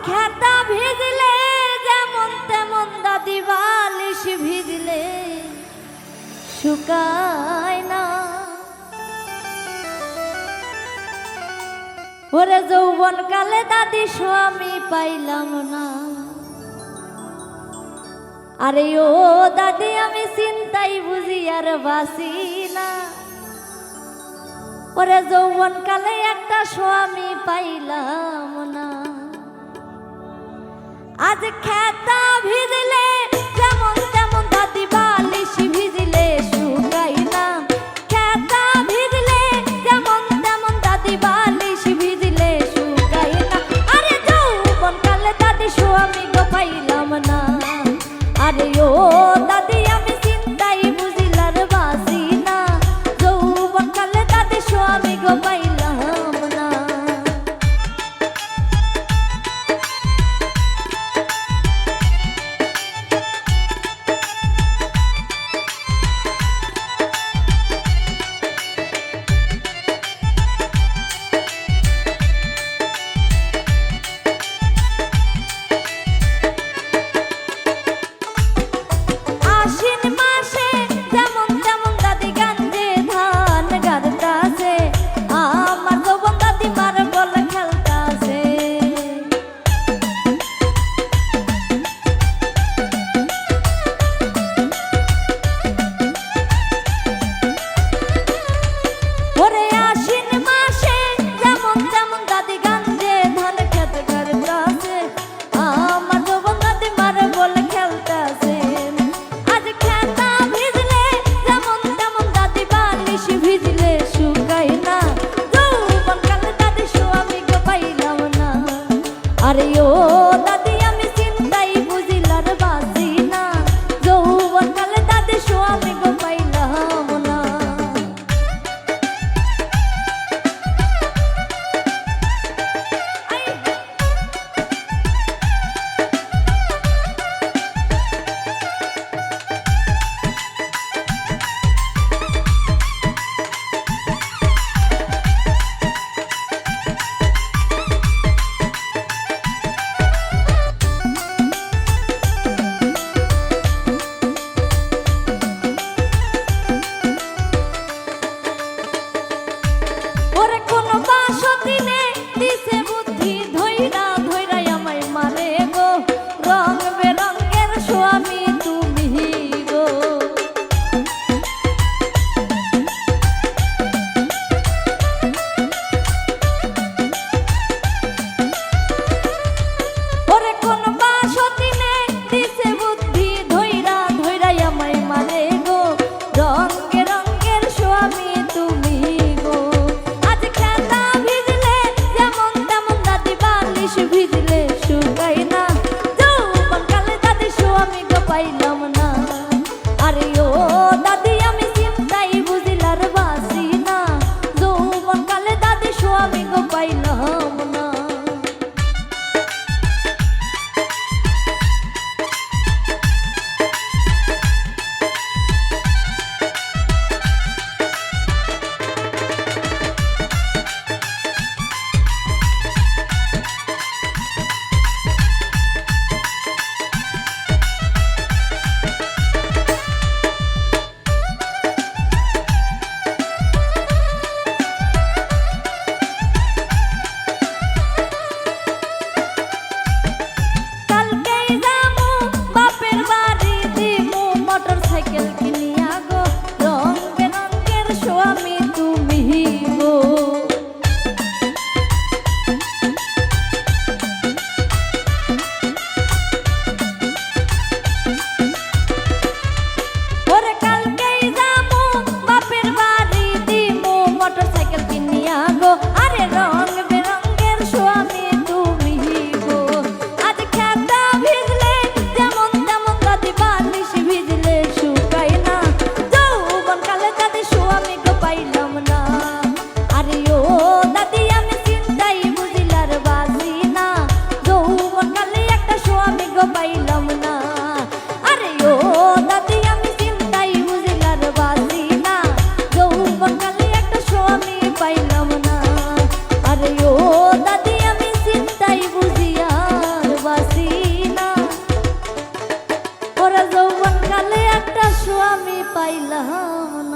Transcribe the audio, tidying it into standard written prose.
খেতা ভিজলে যেমন তেমন দাদি বালিশ ভিজলে শুকায় না। ওরে যৌবন কালে দাদি স্বামী পাইলাম না। আরে ও দাদি আমি চিন্তাই বুঝি আর বাসি না। ওরে যৌবন কালে একটা স্বামী পাইলাম না। আজ খেতা ভিজলে যেমন তেমন দাদি বালিশ ভিজলে শুকায় না। খেতা ভিজলে যেমন তেমন দাদি বালিশ ভিজলে শুকায় না। আরে যৌবন কালে দাদি স্বামী গো পাইলাম না। আরে ও দাদি আমি চিন্তাই বুঝিলার বাসি না। যৌবন কালে দাদি স্বামী গো পাইলাম না। আরে ও দাদি আমি চিন্তাই বুঝিলার বাসি না। যৌবন কালে দাদি স্বামী গো পাইলাম না। যৌবন কালে একটা স্বামী পাইলাম